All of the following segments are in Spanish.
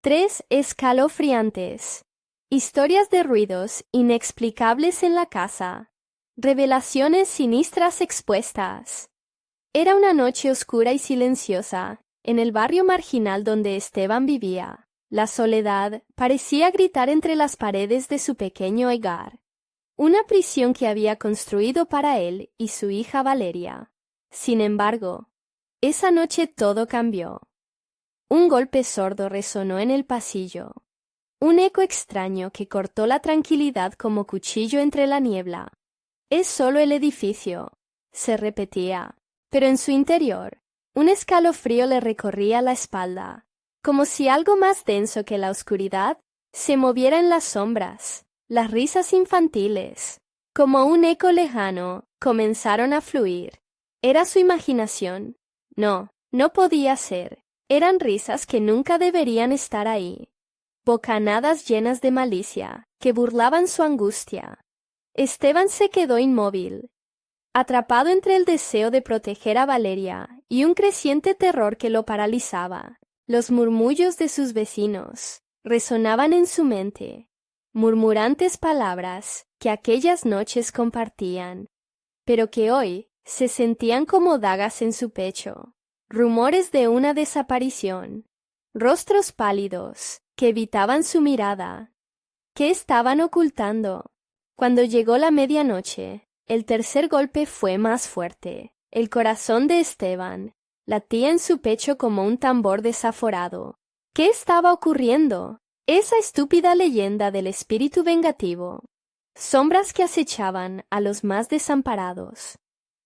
3 escalofriantes. Historias de ruidos inexplicables en la casa. Revelaciones siniestras expuestas. Era una noche oscura y silenciosa, en el barrio marginal donde Esteban vivía. La soledad parecía gritar entre las paredes de su pequeño hogar. Una prisión que había construido para él y su hija Valeria. Sin embargo, esa noche todo cambió. Un golpe sordo resonó en el pasillo. Un eco extraño que cortó la tranquilidad como cuchillo entre la niebla. «Es solo el edificio», se repetía, pero en su interior, un escalofrío le recorría la espalda, como si algo más denso que la oscuridad se moviera en las sombras. Las risas infantiles, como un eco lejano, comenzaron a fluir. ¿Era su imaginación? No, no podía ser. Eran risas que nunca deberían estar ahí. Bocanadas llenas de malicia, que burlaban su angustia. Esteban se quedó inmóvil, atrapado entre el deseo de proteger a Valeria y un creciente terror que lo paralizaba. Los murmullos de sus vecinos resonaban en su mente, murmurantes palabras que aquellas noches compartían, pero que hoy se sentían como dagas en su pecho. Rumores de una desaparición, rostros pálidos que evitaban su mirada. ¿Qué estaban ocultando? Cuando llegó la medianoche, el tercer golpe fue más fuerte. El corazón de Esteban latía en su pecho como un tambor desaforado. ¿Qué estaba ocurriendo? Esa estúpida leyenda del espíritu vengativo. Sombras que acechaban a los más desamparados.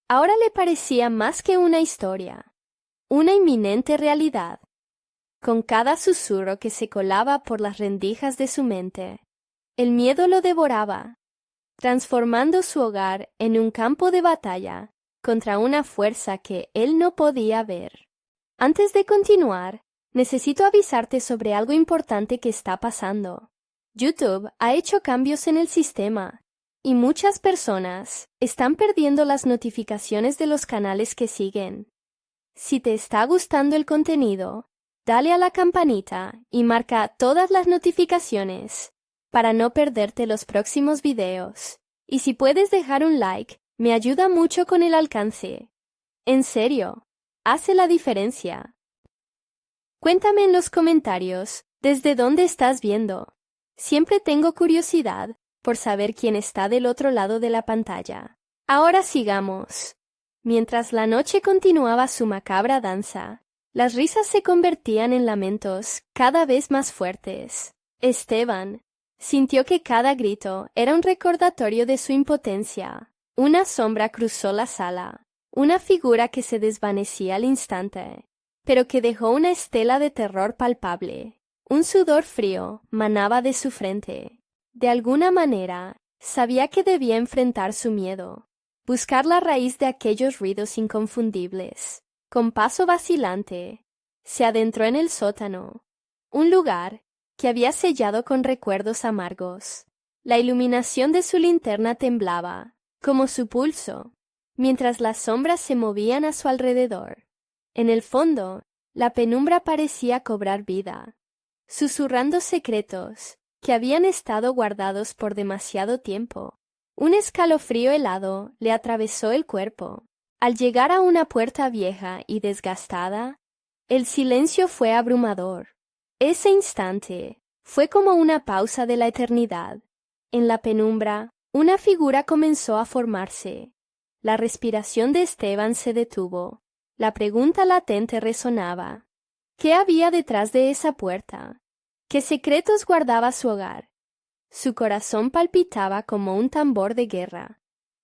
Ahora le parecía más que una historia. Una inminente realidad. Con cada susurro que se colaba por las rendijas de su mente, el miedo lo devoraba, transformando su hogar en un campo de batalla contra una fuerza que él no podía ver. Antes de continuar, necesito avisarte sobre algo importante que está pasando. YouTube ha hecho cambios en el sistema, y muchas personas están perdiendo las notificaciones de los canales que siguen. Si te está gustando el contenido, dale a la campanita y marca todas las notificaciones para no perderte los próximos videos. Y si puedes dejar un like, me ayuda mucho con el alcance. En serio, hace la diferencia. Cuéntame en los comentarios desde dónde estás viendo. Siempre tengo curiosidad por saber quién está del otro lado de la pantalla. Ahora sigamos. Mientras la noche continuaba su macabra danza, las risas se convertían en lamentos cada vez más fuertes. Esteban sintió que cada grito era un recordatorio de su impotencia. Una sombra cruzó la sala, una figura que se desvanecía al instante, pero que dejó una estela de terror palpable. Un sudor frío manaba de su frente. De alguna manera, sabía que debía enfrentar su miedo. Buscar la raíz de aquellos ruidos inconfundibles. Con paso vacilante, se adentró en el sótano, un lugar que había sellado con recuerdos amargos. La iluminación de su linterna temblaba, como su pulso, mientras las sombras se movían a su alrededor. En el fondo, la penumbra parecía cobrar vida, susurrando secretos que habían estado guardados por demasiado tiempo. Un escalofrío helado le atravesó el cuerpo. Al llegar a una puerta vieja y desgastada, el silencio fue abrumador. Ese instante fue como una pausa de la eternidad. En la penumbra, una figura comenzó a formarse. La respiración de Esteban se detuvo. La pregunta latente resonaba. ¿Qué había detrás de esa puerta? ¿Qué secretos guardaba su hogar? Su corazón palpitaba como un tambor de guerra,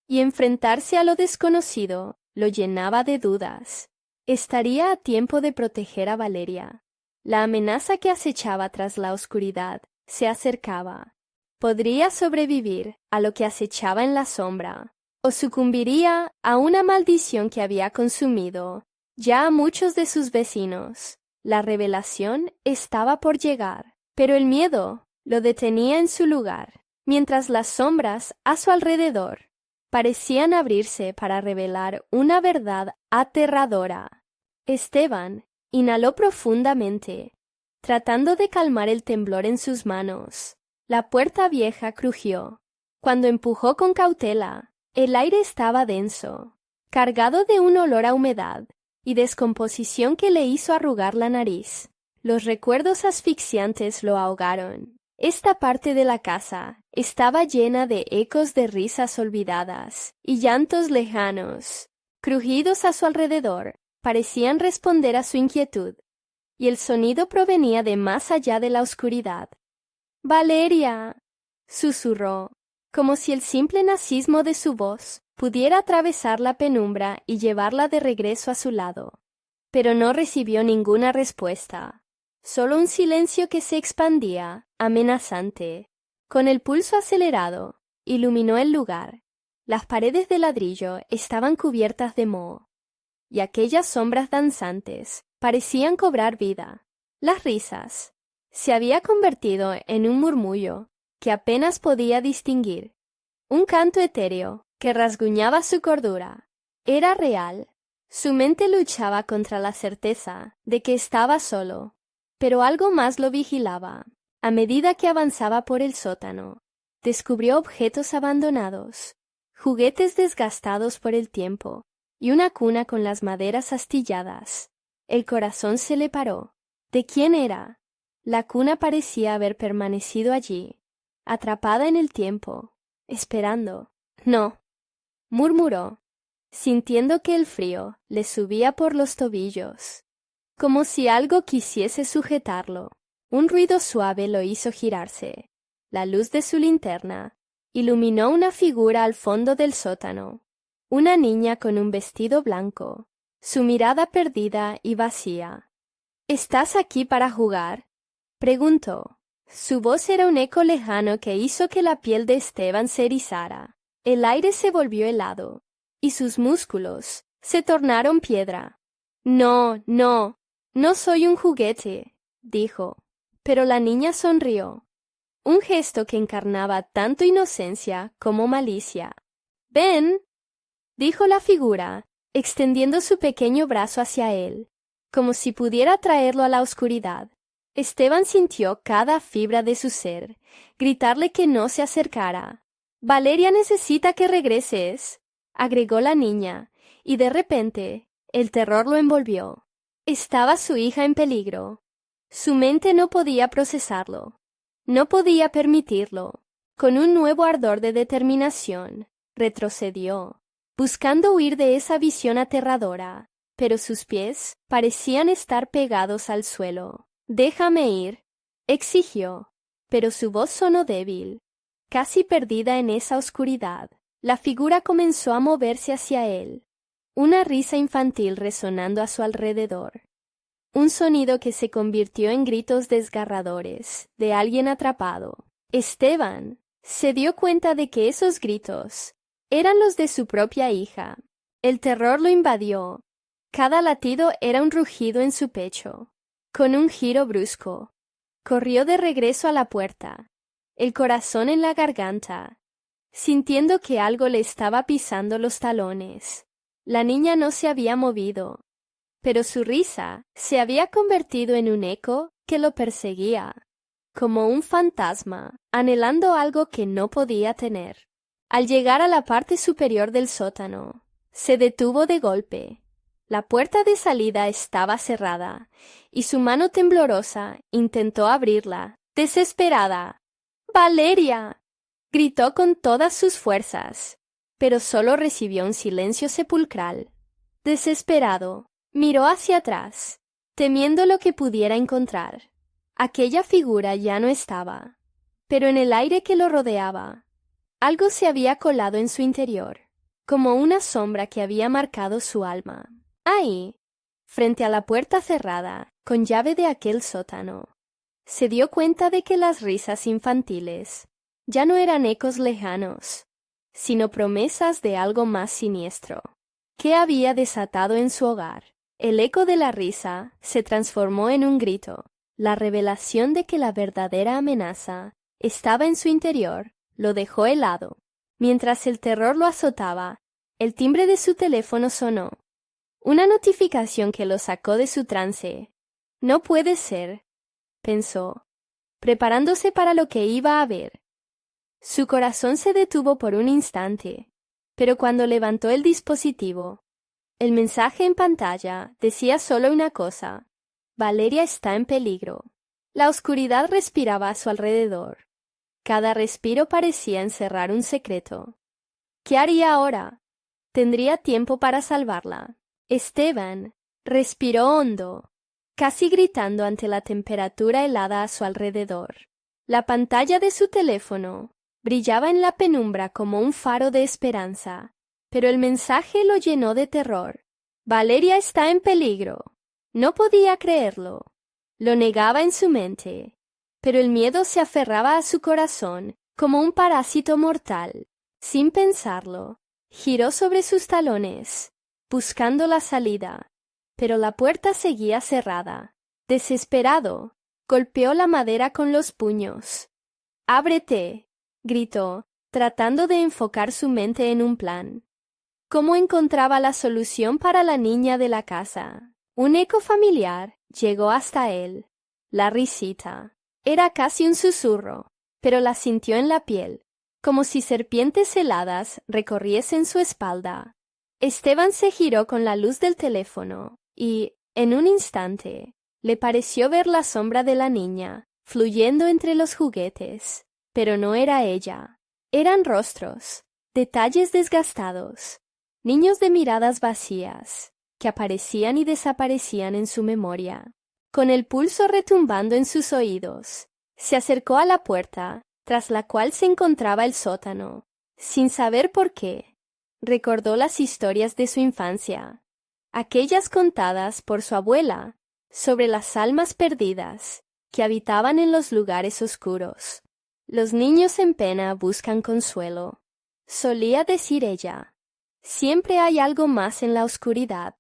y enfrentarse a lo desconocido lo llenaba de dudas. Estaría a tiempo de proteger a Valeria. La amenaza que acechaba tras la oscuridad se acercaba. Podría sobrevivir a lo que acechaba en la sombra, o sucumbiría a una maldición que había consumido ya a muchos de sus vecinos. La revelación estaba por llegar, pero el miedo lo detenía en su lugar, mientras las sombras a su alrededor parecían abrirse para revelar una verdad aterradora. Esteban inhaló profundamente, tratando de calmar el temblor en sus manos. La puerta vieja crujió. Cuando empujó con cautela, el aire estaba denso, cargado de un olor a humedad y descomposición que le hizo arrugar la nariz. Los recuerdos asfixiantes lo ahogaron. Esta parte de la casa estaba llena de ecos de risas olvidadas y llantos lejanos. Crujidos a su alrededor parecían responder a su inquietud, y el sonido provenía de más allá de la oscuridad. «¡Valeria!», susurró, como si el simple nazismo de su voz pudiera atravesar la penumbra y llevarla de regreso a su lado. Pero no recibió ninguna respuesta, solo un silencio que se expandía, amenazante. Con el pulso acelerado, iluminó el lugar. Las paredes de ladrillo estaban cubiertas de moho, y aquellas sombras danzantes parecían cobrar vida. Las risas se había convertido en un murmullo que apenas podía distinguir. Un canto etéreo que rasguñaba su cordura. Era real. Su mente luchaba contra la certeza de que estaba solo, pero algo más lo vigilaba. A medida que avanzaba por el sótano, descubrió objetos abandonados, juguetes desgastados por el tiempo y una cuna con las maderas astilladas. El corazón se le paró. ¿De quién era? La cuna parecía haber permanecido allí, atrapada en el tiempo, esperando. «No», murmuró, sintiendo que el frío le subía por los tobillos, como si algo quisiese sujetarlo. Un ruido suave lo hizo girarse. La luz de su linterna iluminó una figura al fondo del sótano, una niña con un vestido blanco, su mirada perdida y vacía. «¿Estás aquí para jugar?», preguntó. Su voz era un eco lejano que hizo que la piel de Esteban se erizara. El aire se volvió helado, y sus músculos se tornaron piedra. «No, no, no soy un juguete», dijo. Pero la niña sonrió, un gesto que encarnaba tanto inocencia como malicia. «Ven», dijo la figura, extendiendo su pequeño brazo hacia él, como si pudiera traerlo a la oscuridad. Esteban sintió cada fibra de su ser gritarle que no se acercara. «Valeria necesita que regreses», agregó la niña, y de repente el terror lo envolvió. Estaba su hija en peligro. Su mente no podía procesarlo, no podía permitirlo. Con un nuevo ardor de determinación, retrocedió, buscando huir de esa visión aterradora, pero sus pies parecían estar pegados al suelo. «Déjame ir», exigió, pero su voz sonó débil, casi perdida en esa oscuridad. La figura comenzó a moverse hacia él, una risa infantil resonando a su alrededor. Un sonido que se convirtió en gritos desgarradores de alguien atrapado. Esteban se dio cuenta de que esos gritos eran los de su propia hija. El terror lo invadió. Cada latido era un rugido en su pecho. Con un giro brusco, corrió de regreso a la puerta, el corazón en la garganta, sintiendo que algo le estaba pisando los talones. La niña no se había movido, pero su risa se había convertido en un eco que lo perseguía, como un fantasma, anhelando algo que no podía tener. Al llegar a la parte superior del sótano, se detuvo de golpe. La puerta de salida estaba cerrada, y su mano temblorosa intentó abrirla, desesperada. «¡Valeria!», gritó con todas sus fuerzas, pero solo recibió un silencio sepulcral. Desesperado, miró hacia atrás, temiendo lo que pudiera encontrar. Aquella figura ya no estaba, pero en el aire que lo rodeaba, algo se había colado en su interior, como una sombra que había marcado su alma. Ahí, frente a la puerta cerrada, con llave de aquel sótano, se dio cuenta de que las risas infantiles ya no eran ecos lejanos, sino promesas de algo más siniestro. ¿Qué había desatado en su hogar? El eco de la risa se transformó en un grito. La revelación de que la verdadera amenaza estaba en su interior lo dejó helado. Mientras el terror lo azotaba, el timbre de su teléfono sonó. Una notificación que lo sacó de su trance. «No puede ser», pensó, preparándose para lo que iba a ver. Su corazón se detuvo por un instante, pero cuando levantó el dispositivo, el mensaje en pantalla decía solo una cosa: Valeria está en peligro. La oscuridad respiraba a su alrededor. Cada respiro parecía encerrar un secreto. ¿Qué haría ahora? ¿Tendría tiempo para salvarla? Esteban respiró hondo, casi gritando ante la temperatura helada a su alrededor. La pantalla de su teléfono brillaba en la penumbra como un faro de esperanza, pero el mensaje lo llenó de terror. Valeria está en peligro. No podía creerlo. Lo negaba en su mente, pero el miedo se aferraba a su corazón como un parásito mortal. Sin pensarlo, giró sobre sus talones, buscando la salida, pero la puerta seguía cerrada. Desesperado, golpeó la madera con los puños. «¡Ábrete!», gritó, tratando de enfocar su mente en un plan. ¿Cómo encontraba la solución para la niña de la casa? Un eco familiar llegó hasta él. La risita. Era casi un susurro, pero la sintió en la piel, como si serpientes heladas recorriesen su espalda. Esteban se giró con la luz del teléfono y, en un instante, le pareció ver la sombra de la niña fluyendo entre los juguetes. Pero no era ella. Eran rostros, detalles desgastados, niños de miradas vacías, que aparecían y desaparecían en su memoria. Con el pulso retumbando en sus oídos, se acercó a la puerta, tras la cual se encontraba el sótano. Sin saber por qué, recordó las historias de su infancia, aquellas contadas por su abuela, sobre las almas perdidas que habitaban en los lugares oscuros. Los niños en pena buscan consuelo, solía decir ella. Siempre hay algo más en la oscuridad.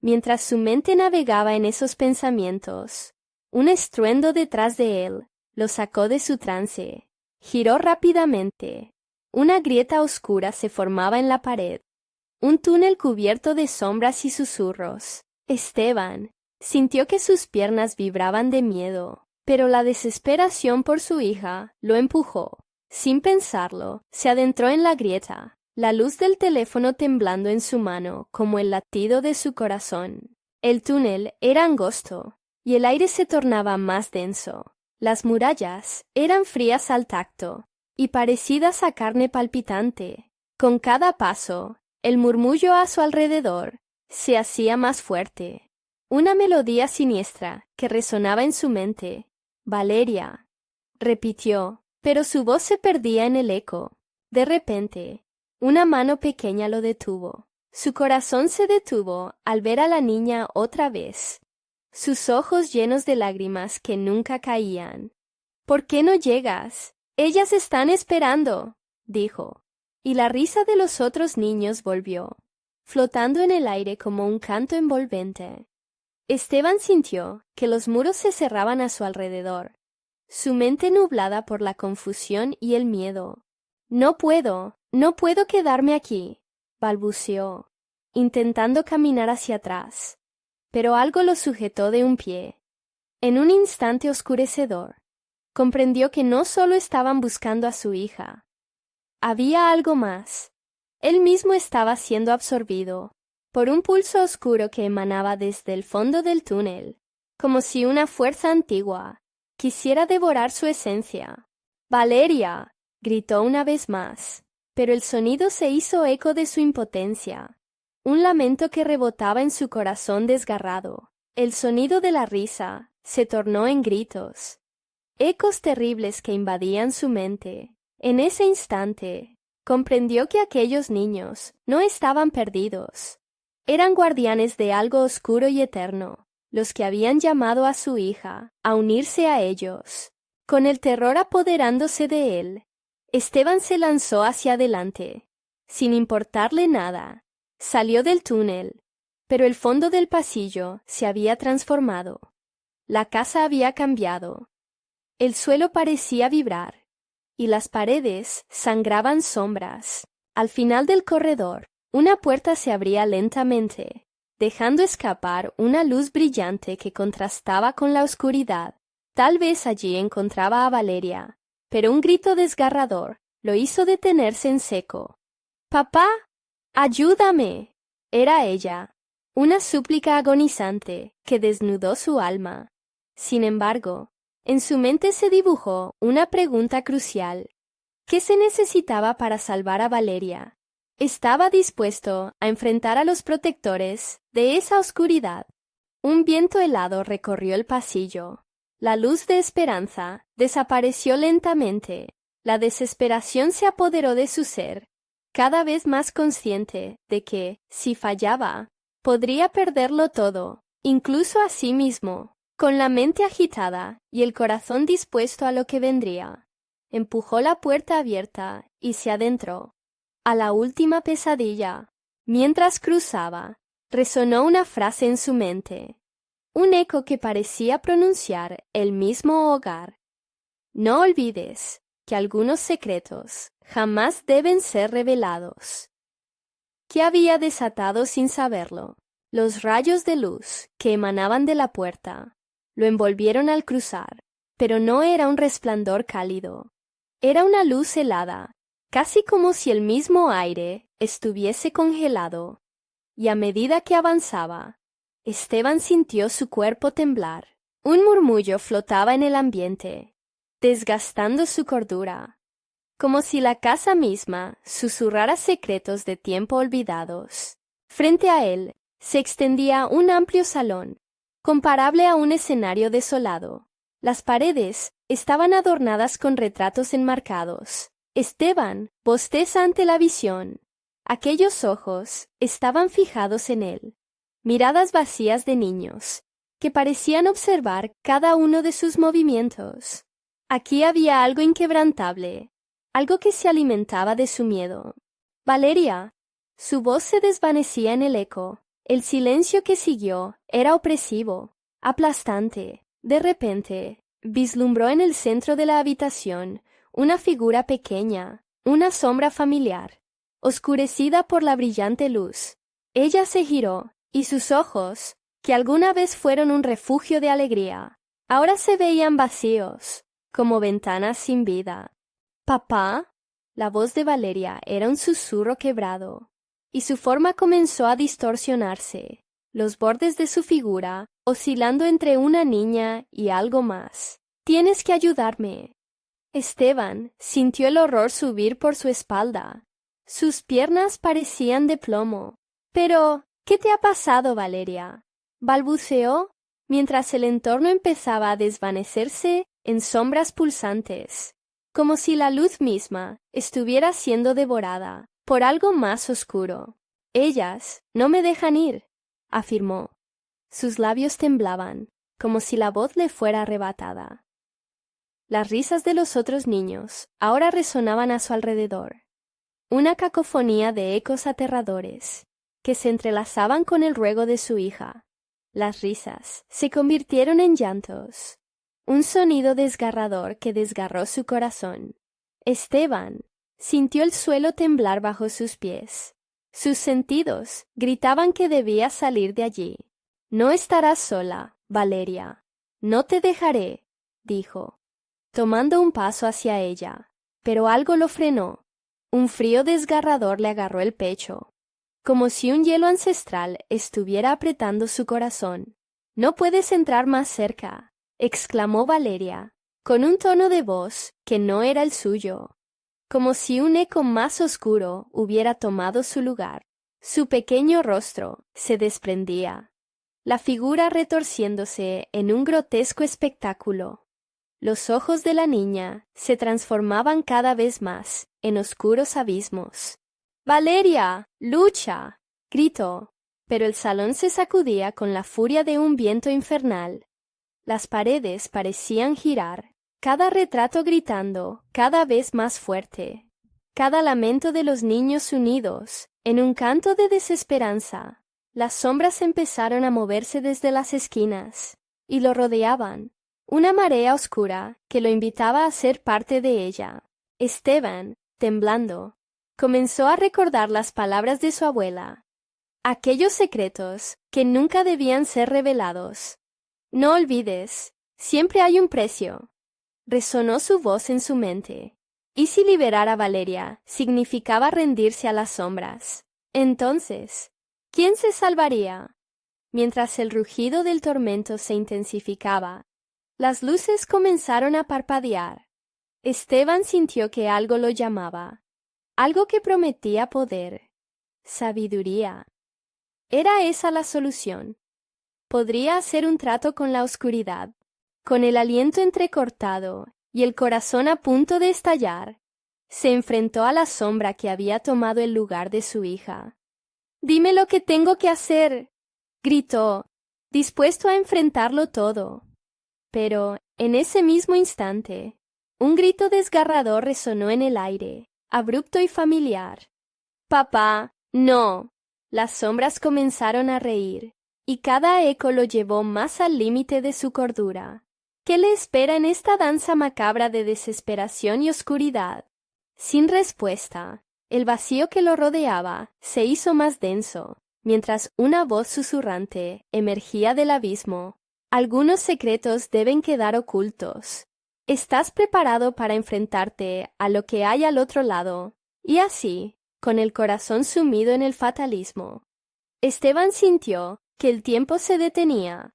Mientras su mente navegaba en esos pensamientos, un estruendo detrás de él lo sacó de su trance. Giró rápidamente. Una grieta oscura se formaba en la pared. Un túnel cubierto de sombras y susurros. Esteban sintió que sus piernas vibraban de miedo, pero la desesperación por su hija lo empujó. Sin pensarlo, se adentró en la grieta, la luz del teléfono temblando en su mano como el latido de su corazón. El túnel era angosto y el aire se tornaba más denso. Las murallas eran frías al tacto y parecidas a carne palpitante. Con cada paso, el murmullo a su alrededor se hacía más fuerte. Una melodía siniestra que resonaba en su mente. «Valeria», repitió, pero su voz se perdía en el eco. De repente, una mano pequeña lo detuvo. Su corazón se detuvo al ver a la niña otra vez, sus ojos llenos de lágrimas que nunca caían. «¿Por qué no llegas? Ellas están esperando», dijo, y la risa de los otros niños volvió, flotando en el aire como un canto envolvente. Esteban sintió que los muros se cerraban a su alrededor, su mente nublada por la confusión y el miedo. «No puedo quedarme aquí», balbuceó, intentando caminar hacia atrás, pero algo lo sujetó de un pie. En un instante oscurecedor, comprendió que no solo estaban buscando a su hija. Había algo más. Él mismo estaba siendo absorbido por un pulso oscuro que emanaba desde el fondo del túnel, como si una fuerza antigua quisiera devorar su esencia. «¡Valeria!», gritó una vez más, pero el sonido se hizo eco de su impotencia, un lamento que rebotaba en su corazón desgarrado. El sonido de la risa se tornó en gritos, ecos terribles que invadían su mente. En ese instante, comprendió que aquellos niños no estaban perdidos. Eran guardianes de algo oscuro y eterno, los que habían llamado a su hija a unirse a ellos. Con el terror apoderándose de él, Esteban se lanzó hacia adelante, sin importarle nada. Salió del túnel, pero el fondo del pasillo se había transformado. La casa había cambiado. El suelo parecía vibrar, y las paredes sangraban sombras. Al final del corredor, una puerta se abría lentamente, dejando escapar una luz brillante que contrastaba con la oscuridad. Tal vez allí encontraba a Valeria, pero un grito desgarrador lo hizo detenerse en seco. «¡Papá! ¡Ayúdame!» Era ella, una súplica agonizante que desnudó su alma. Sin embargo, en su mente se dibujó una pregunta crucial. ¿Qué se necesitaba para salvar a Valeria? Estaba dispuesto a enfrentar a los protectores de esa oscuridad. Un viento helado recorrió el pasillo. La luz de esperanza desapareció lentamente. La desesperación se apoderó de su ser, cada vez más consciente de que, si fallaba, podría perderlo todo, incluso a sí mismo. Con la mente agitada y el corazón dispuesto a lo que vendría, empujó la puerta abierta y se adentró. A la última pesadilla. Mientras cruzaba, resonó una frase en su mente, un eco que parecía pronunciar el mismo hogar. No olvides que algunos secretos jamás deben ser revelados. ¿Qué había desatado sin saberlo? Los rayos de luz que emanaban de la puerta lo envolvieron al cruzar, pero no era un resplandor cálido. Era una luz helada, casi como si el mismo aire estuviese congelado. Y a medida que avanzaba, Esteban sintió su cuerpo temblar. Un murmullo flotaba en el ambiente, desgastando su cordura, como si la casa misma susurrara secretos de tiempo olvidados. Frente a él se extendía un amplio salón, comparable a un escenario desolado. Las paredes estaban adornadas con retratos enmarcados. Esteban bosteza ante la visión. Aquellos ojos estaban fijados en él, miradas vacías de niños, que parecían observar cada uno de sus movimientos. Aquí había algo inquebrantable, algo que se alimentaba de su miedo. «Valeria». Su voz se desvanecía en el eco. El silencio que siguió era opresivo, aplastante. De repente, vislumbró en el centro de la habitación una figura pequeña, una sombra familiar, oscurecida por la brillante luz. Ella se giró, y sus ojos, que alguna vez fueron un refugio de alegría, ahora se veían vacíos, como ventanas sin vida. «¿Papá?» La voz de Valeria era un susurro quebrado, y su forma comenzó a distorsionarse, los bordes de su figura oscilando entre una niña y algo más. «Tienes que ayudarme». Esteban sintió el horror subir por su espalda. Sus piernas parecían de plomo. «Pero, ¿qué te ha pasado, Valeria?», balbuceó, mientras el entorno empezaba a desvanecerse en sombras pulsantes, como si la luz misma estuviera siendo devorada por algo más oscuro. «Ellas no me dejan ir», afirmó. Sus labios temblaban, como si la voz le fuera arrebatada. Las risas de los otros niños ahora resonaban a su alrededor, una cacofonía de ecos aterradores que se entrelazaban con el ruego de su hija. Las risas se convirtieron en llantos, un sonido desgarrador que desgarró su corazón. Esteban sintió el suelo temblar bajo sus pies. Sus sentidos gritaban que debía salir de allí. «No estarás sola, Valeria. No te dejaré», dijo, tomando un paso hacia ella. Pero algo lo frenó. Un frío desgarrador le agarró el pecho, como si un hielo ancestral estuviera apretando su corazón. «No puedes entrar más cerca», exclamó Valeria, con un tono de voz que no era el suyo, como si un eco más oscuro hubiera tomado su lugar. Su pequeño rostro se desprendía, la figura retorciéndose en un grotesco espectáculo. Los ojos de la niña se transformaban cada vez más en oscuros abismos. «¡Valeria! ¡Lucha!», gritó, pero el salón se sacudía con la furia de un viento infernal. Las paredes parecían girar, cada retrato gritando cada vez más fuerte, cada lamento de los niños unidos en un canto de desesperanza. Las sombras empezaron a moverse desde las esquinas, y lo rodeaban, una marea oscura que lo invitaba a ser parte de ella. Esteban, temblando, comenzó a recordar las palabras de su abuela, aquellos secretos que nunca debían ser revelados. «No olvides, Siempre hay un precio. Resonó su voz en su mente. ¿Y si liberar a Valeria significaba rendirse a las sombras? Entonces, ¿quién se salvaría? Mientras el rugido del tormento se intensificaba, las luces comenzaron a parpadear. Esteban sintió que algo lo llamaba, algo que prometía poder, sabiduría. ¿Era esa la solución? Podría hacer un trato con la oscuridad. Con el aliento entrecortado y el corazón a punto de estallar, se enfrentó a la sombra que había tomado el lugar de su hija. «Dime lo que tengo que hacer», gritó, dispuesto a enfrentarlo todo. Pero, en ese mismo instante, un grito desgarrador resonó en el aire, abrupto y familiar. «¡Papá, no!». Las sombras comenzaron a reír, y cada eco lo llevó más al límite de su cordura. ¿Qué le espera en esta danza macabra de desesperación y oscuridad? Sin respuesta, el vacío que lo rodeaba se hizo más denso, mientras una voz susurrante emergía del abismo. Algunos secretos deben quedar ocultos. ¿Estás preparado para enfrentarte a lo que hay al otro lado? Y así, con el corazón sumido en el fatalismo, Esteban sintió que el tiempo se detenía.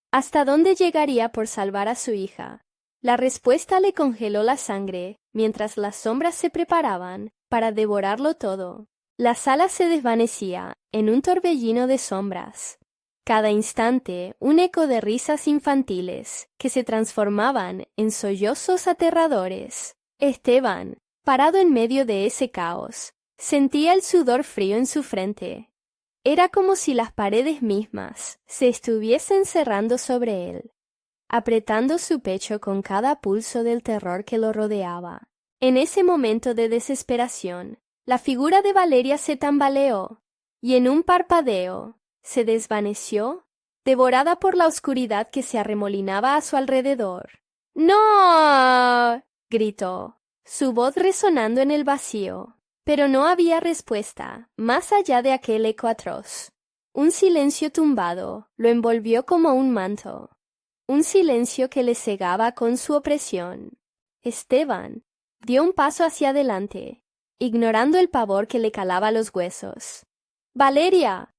¿Hasta dónde llegaría por salvar a su hija? La respuesta le congeló la sangre mientras las sombras se preparaban para devorarlo todo. La sala se desvanecía en un torbellino de sombras. Cada instante un eco de risas infantiles que se transformaban en sollozos aterradores. Esteban, parado en medio de ese caos, sentía el sudor frío en su frente. Era como si las paredes mismas se estuviesen cerrando sobre él, apretando su pecho con cada pulso del terror que lo rodeaba. En ese momento de desesperación, la figura de Valeria se tambaleó y en un parpadeo se desvaneció, devorada por la oscuridad que se arremolinaba a su alrededor. «¡No!», gritó, su voz resonando en el vacío. Pero no había respuesta, más allá de aquel eco atroz. Un silencio tumbado lo envolvió como un manto. Un silencio que le cegaba con su opresión. Esteban dio un paso hacia adelante, ignorando el pavor que le calaba los huesos. «¡Valeria!».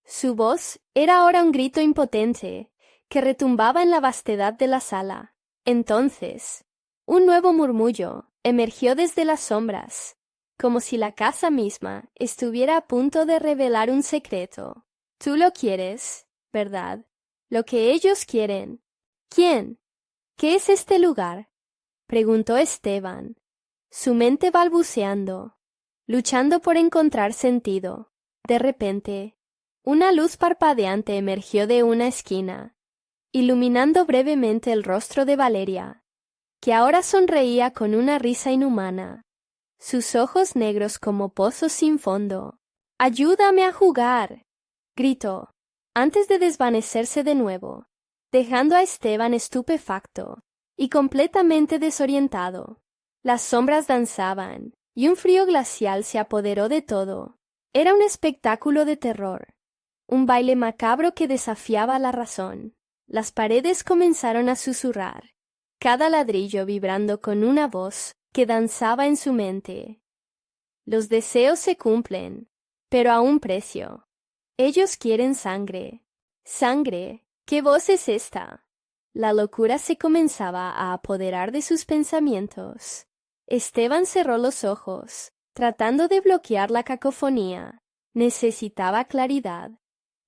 Su voz era ahora un grito impotente, que retumbaba en la vastedad de la sala. Entonces, un nuevo murmullo emergió desde las sombras, como si la casa misma estuviera a punto de revelar un secreto. «Tú lo quieres, ¿verdad? Lo que ellos quieren». «¿Quién? ¿Qué es este lugar?», preguntó Esteban, su mente balbuceando, luchando por encontrar sentido. De repente, una luz parpadeante emergió de una esquina, iluminando brevemente el rostro de Valeria, que ahora sonreía con una risa inhumana, sus ojos negros como pozos sin fondo. «¡Ayúdame a jugar!», gritó, antes de desvanecerse de nuevo, dejando a Esteban estupefacto y completamente desorientado. Las sombras danzaban, y un frío glacial se apoderó de todo. Era un espectáculo de terror, un baile macabro que desafiaba la razón. Las paredes comenzaron a susurrar, cada ladrillo vibrando con una voz que danzaba en su mente. Los deseos se cumplen, pero a un precio. Ellos quieren sangre. Sangre. ¿Qué voz es esta? La locura se comenzaba a apoderar de sus pensamientos. Esteban cerró los ojos, tratando de bloquear la cacofonía. Necesitaba claridad,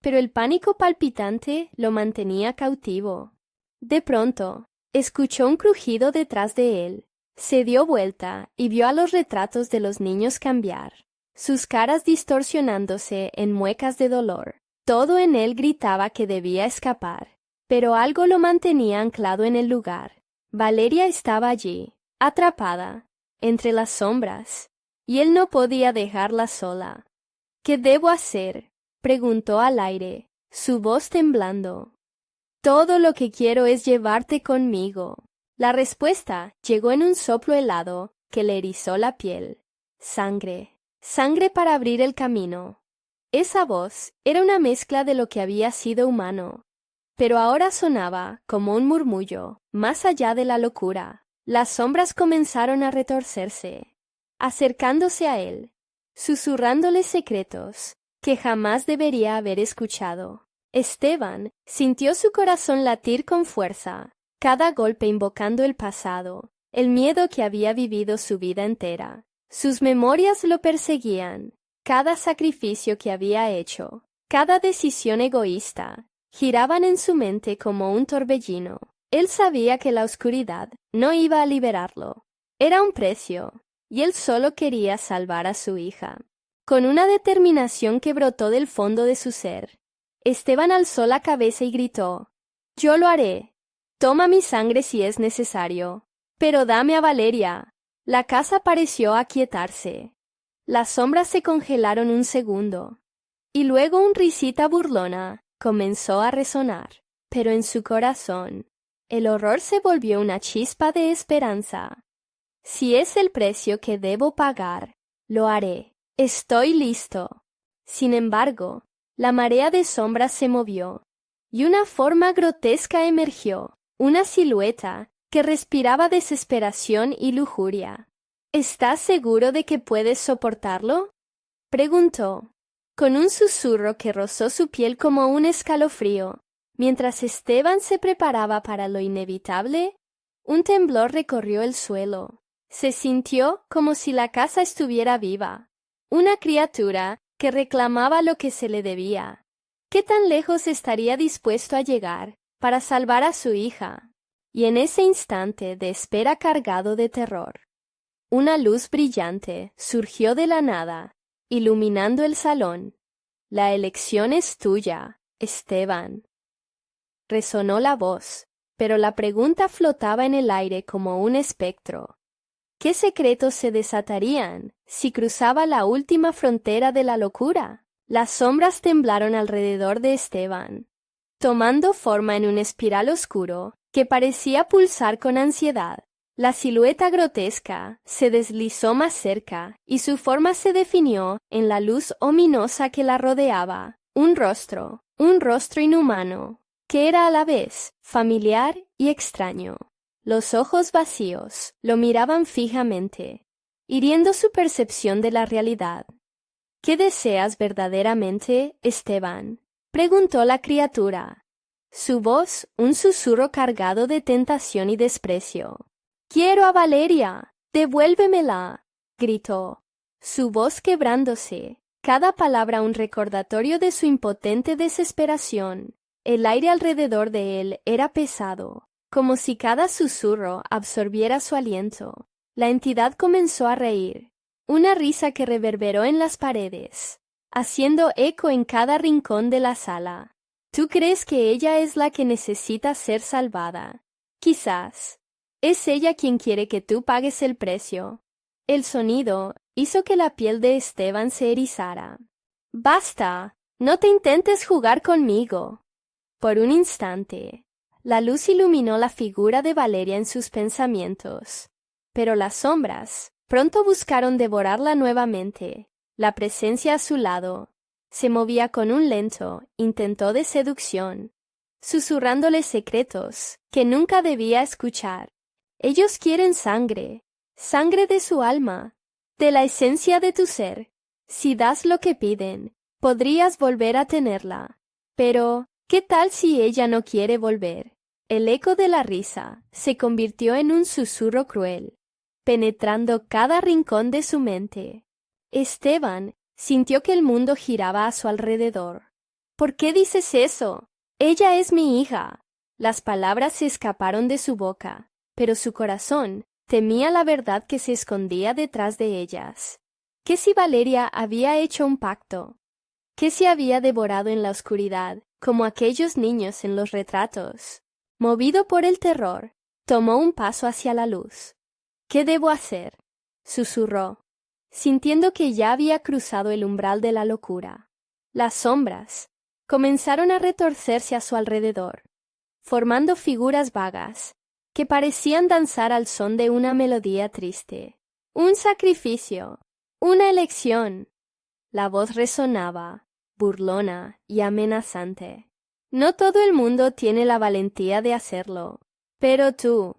pero el pánico palpitante lo mantenía cautivo. De pronto, escuchó un crujido detrás de él. Se dio vuelta y vio a los retratos de los niños cambiar, sus caras distorsionándose en muecas de dolor. Todo en él gritaba que debía escapar, pero algo lo mantenía anclado en el lugar. Valeria estaba allí, atrapada, entre las sombras, y él no podía dejarla sola. «¿Qué debo hacer?», preguntó al aire, su voz temblando. «Todo lo que quiero es llevarte conmigo». La respuesta llegó en un soplo helado que le erizó la piel. Sangre, sangre para abrir el camino. Esa voz era una mezcla de lo que había sido humano, pero ahora sonaba como un murmullo, más allá de la locura. Las sombras comenzaron a retorcerse, acercándose a él, susurrándole secretos que jamás debería haber escuchado. Esteban sintió su corazón latir con fuerza, cada golpe invocando el pasado, el miedo que había vivido su vida entera. Sus memorias lo perseguían, cada sacrificio que había hecho, cada decisión egoísta, giraban en su mente como un torbellino. Él sabía que la oscuridad no iba a liberarlo. Era un precio, y él solo quería salvar a su hija. Con una determinación que brotó del fondo de su ser, Esteban alzó la cabeza y gritó: «Yo lo haré. Toma mi sangre si es necesario, pero dame a Valeria». La casa pareció aquietarse. Las sombras se congelaron un segundo, y luego una risita burlona comenzó a resonar. Pero en su corazón, el horror se volvió una chispa de esperanza. «Si es el precio que debo pagar, lo haré. Estoy listo». Sin embargo, la marea de sombras se movió, y una forma grotesca emergió, una silueta que respiraba desesperación y lujuria. «¿Estás seguro de que puedes soportarlo?», preguntó, con un susurro que rozó su piel como un escalofrío. Mientras Esteban se preparaba para lo inevitable, un temblor recorrió el suelo. Se sintió como si la casa estuviera viva, una criatura que reclamaba lo que se le debía. ¿Qué tan lejos estaría dispuesto a llegar para salvar a su hija? Y en ese instante de espera cargado de terror, una luz brillante surgió de la nada, iluminando el salón. «La elección es tuya, Esteban», resonó la voz, pero la pregunta flotaba en el aire como un espectro. ¿Qué secretos se desatarían si cruzaba la última frontera de la locura? Las sombras temblaron alrededor de Esteban, tomando forma en un espiral oscuro que parecía pulsar con ansiedad. La silueta grotesca se deslizó más cerca y su forma se definió en la luz ominosa que la rodeaba. Un rostro inhumano, que era a la vez familiar y extraño. Los ojos vacíos lo miraban fijamente, hiriendo su percepción de la realidad. «¿Qué deseas verdaderamente, Esteban?», preguntó la criatura, su voz un susurro cargado de tentación y desprecio. «Quiero a Valeria, devuélvemela», gritó, su voz quebrándose, cada palabra un recordatorio de su impotente desesperación. El aire alrededor de él era pesado, como si cada susurro absorbiera su aliento. La entidad comenzó a reír, una risa que reverberó en las paredes, haciendo eco en cada rincón de la sala. «¿Tú crees que ella es la que necesita ser salvada? Quizás. Es ella quien quiere que tú pagues el precio». El sonido hizo que la piel de Esteban se erizara. «Basta, no te intentes jugar conmigo». Por un instante, la luz iluminó la figura de Valeria en sus pensamientos, pero las sombras pronto buscaron devorarla nuevamente. La presencia a su lado se movía con un lento intento de seducción, susurrándole secretos que nunca debía escuchar. «Ellos quieren sangre, sangre de su alma, de la esencia de tu ser. Si das lo que piden, podrías volver a tenerla. Pero, ¿qué tal si ella no quiere volver?». El eco de la risa se convirtió en un susurro cruel, penetrando cada rincón de su mente. Esteban sintió que el mundo giraba a su alrededor. «¿Por qué dices eso? Ella es mi hija». Las palabras se escaparon de su boca, pero su corazón temía la verdad que se escondía detrás de ellas. ¿Qué si Valeria había hecho un pacto? ¿Qué si había devorado en la oscuridad, como aquellos niños en los retratos? Movido por el terror, tomó un paso hacia la luz. «¿Qué debo hacer?», susurró, sintiendo que ya había cruzado el umbral de la locura. Las sombras comenzaron a retorcerse a su alrededor, formando figuras vagas que parecían danzar al son de una melodía triste. «Un sacrificio, una elección». La voz resonaba, burlona y amenazante. No todo el mundo tiene la valentía de hacerlo. Pero tú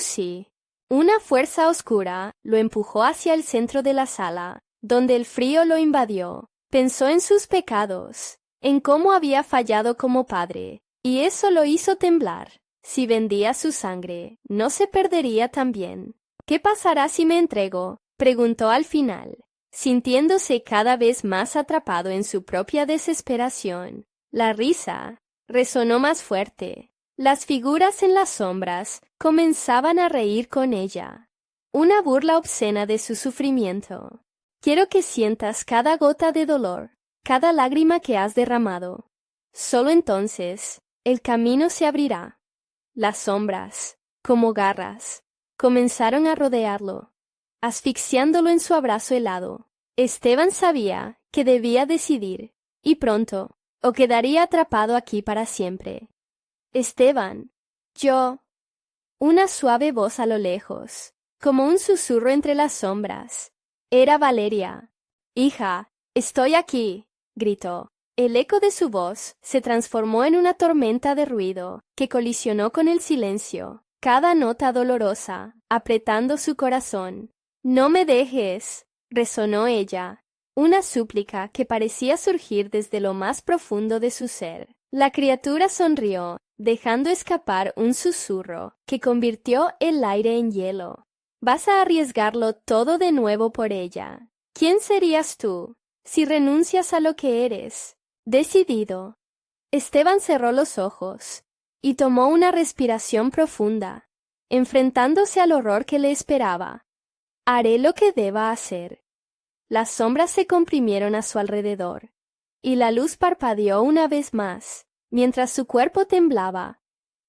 sí. Una fuerza oscura lo empujó hacia el centro de la sala, donde el frío lo invadió. Pensó en sus pecados, en cómo había fallado como padre, y eso lo hizo temblar. Si vendía su sangre, ¿no se perdería también? ¿Qué pasará si me entrego?, preguntó al final, sintiéndose cada vez más atrapado en su propia desesperación. La risa resonó más fuerte. Las figuras en las sombras comenzaban a reír con ella. Una burla obscena de su sufrimiento. Quiero que sientas cada gota de dolor, cada lágrima que has derramado. Solo entonces, el camino se abrirá. Las sombras, como garras, comenzaron a rodearlo, asfixiándolo en su abrazo helado. Esteban sabía que debía decidir, y pronto, o quedaría atrapado aquí para siempre. Esteban, yo. Una suave voz a lo lejos, como un susurro entre las sombras. Era Valeria. Hija, estoy aquí, gritó. El eco de su voz se transformó en una tormenta de ruido que colisionó con el silencio, cada nota dolorosa, apretando su corazón. No me dejes, resonó ella, una súplica que parecía surgir desde lo más profundo de su ser. La criatura sonrió, dejando escapar un susurro que convirtió el aire en hielo. Vas a arriesgarlo todo de nuevo por ella. ¿Quién serías tú si renuncias a lo que eres? Decidido, Esteban cerró los ojos y tomó una respiración profunda, enfrentándose al horror que le esperaba. Haré lo que deba hacer. Las sombras se comprimieron a su alrededor, y la luz parpadeó una vez más, mientras su cuerpo temblaba.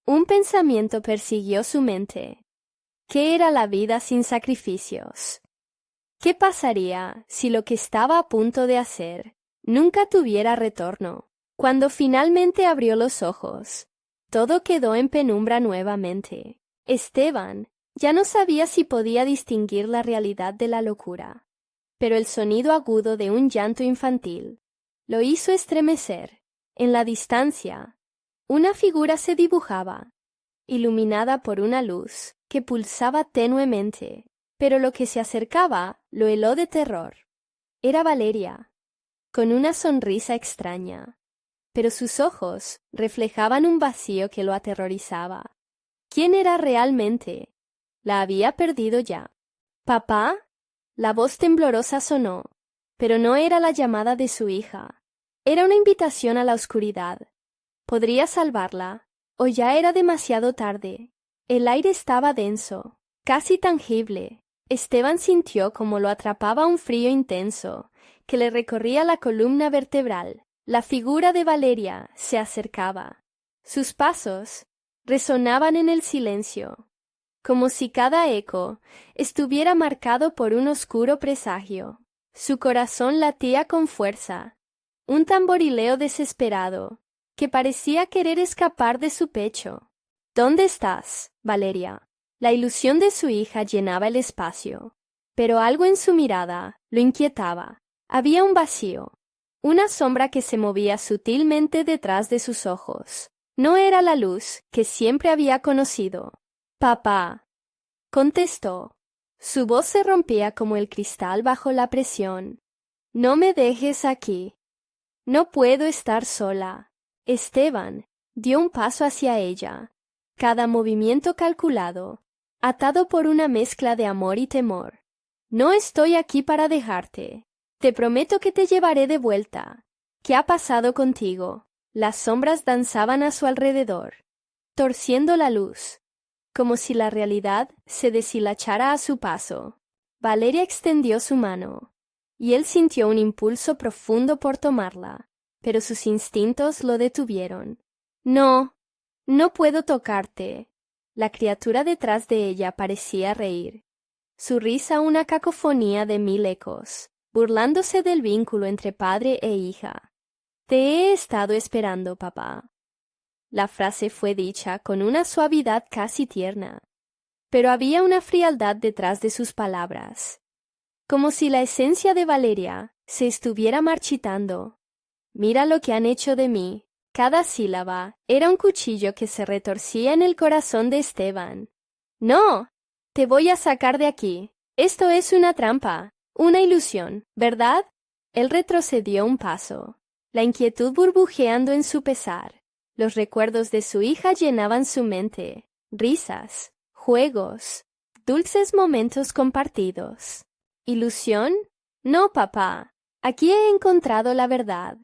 Un pensamiento persiguió su mente. ¿Qué era la vida sin sacrificios? ¿Qué pasaría si lo que estaba a punto de hacer nunca tuviera retorno? Cuando finalmente abrió los ojos, todo quedó en penumbra nuevamente. Esteban ya no sabía si podía distinguir la realidad de la locura, pero el sonido agudo de un llanto infantil lo hizo estremecer. En la distancia, una figura se dibujaba, iluminada por una luz que pulsaba tenuemente, pero lo que se acercaba lo heló de terror. Era Valeria, con una sonrisa extraña, pero sus ojos reflejaban un vacío que lo aterrorizaba. ¿Quién era realmente? La había perdido ya. ¿Papá? La voz temblorosa sonó, pero no era la llamada de su hija. Era una invitación a la oscuridad. ¿Podría salvarla? ¿O ya era demasiado tarde? El aire estaba denso, casi tangible. Esteban sintió como lo atrapaba un frío intenso, que le recorría la columna vertebral. La figura de Valeria se acercaba. Sus pasos resonaban en el silencio, como si cada eco estuviera marcado por un oscuro presagio. Su corazón latía con fuerza, un tamborileo desesperado, que parecía querer escapar de su pecho. ¿Dónde estás, Valeria? La ilusión de su hija llenaba el espacio, pero algo en su mirada lo inquietaba. Había un vacío, una sombra que se movía sutilmente detrás de sus ojos. No era la luz que siempre había conocido. «Papá», contestó. Su voz se rompía como el cristal bajo la presión. «No me dejes aquí. No puedo estar sola». Esteban dio un paso hacia ella, cada movimiento calculado, atado por una mezcla de amor y temor. «No estoy aquí para dejarte. Te prometo que te llevaré de vuelta. ¿Qué ha pasado contigo?» Las sombras danzaban a su alrededor, torciendo la luz, como si la realidad se deshilachara a su paso. Valeria extendió su mano, y él sintió un impulso profundo por tomarla, pero sus instintos lo detuvieron. «No, no puedo tocarte». La criatura detrás de ella parecía reír, su risa una cacofonía de 1000 ecos, burlándose del vínculo entre padre e hija. «Te he estado esperando, papá». La frase fue dicha con una suavidad casi tierna, pero había una frialdad detrás de sus palabras, como si la esencia de Valeria se estuviera marchitando. «Mira lo que han hecho de mí», Cada sílaba era un cuchillo que se retorcía en el corazón de Esteban. «No, te voy a sacar de aquí. Esto es una trampa, una ilusión, ¿verdad?» Él retrocedió un paso, la inquietud burbujeando en su pesar. Los recuerdos de su hija llenaban su mente, risas, juegos, dulces momentos compartidos. ¿Ilusión? No, papá. Aquí he encontrado la verdad.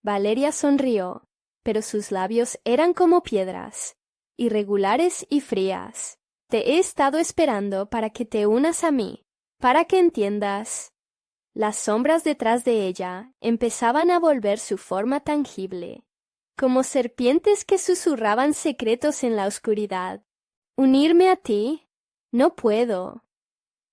Valeria sonrió, pero sus labios eran como piedras, irregulares y frías. Te he estado esperando para que te unas a mí, para que entiendas. Las sombras detrás de ella empezaban a volver su forma tangible, como serpientes que susurraban secretos en la oscuridad. ¿Unirme a ti? No puedo.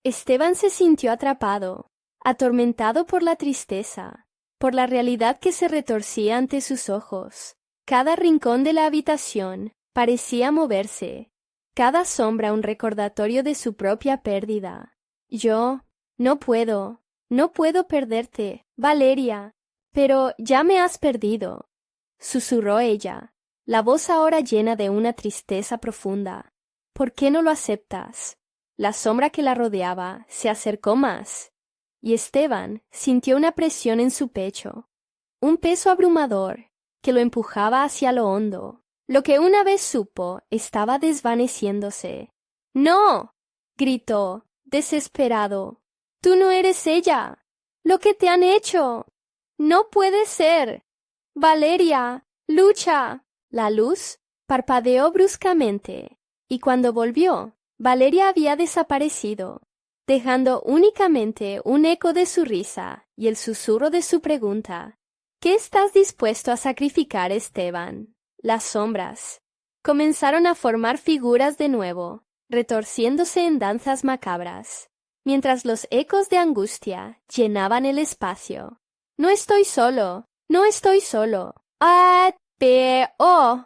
Esteban se sintió atrapado, atormentado por la tristeza, por la realidad que se retorcía ante sus ojos. Cada rincón de la habitación parecía moverse, cada sombra un recordatorio de su propia pérdida. No puedo perderte, Valeria. Pero ya me has perdido, susurró ella, la voz ahora llena de una tristeza profunda. ¿Por qué no lo aceptas? La sombra que la rodeaba se acercó más, y Esteban sintió una presión en su pecho, un peso abrumador que lo empujaba hacia lo hondo. Lo que una vez supo estaba desvaneciéndose. «¡No!», gritó, desesperado. «¡Tú no eres ella! ¡Lo que te han hecho! ¡No puede ser! ¡Valeria! ¡Lucha!». La luz parpadeó bruscamente, y cuando volvió, Valeria había desaparecido, dejando únicamente un eco de su risa y el susurro de su pregunta. «¿Qué estás dispuesto a sacrificar, Esteban?». Las sombras comenzaron a formar figuras de nuevo, retorciéndose en danzas macabras, mientras los ecos de angustia llenaban el espacio. «No estoy solo, no estoy solo». «¡Ah-pe-oh!»,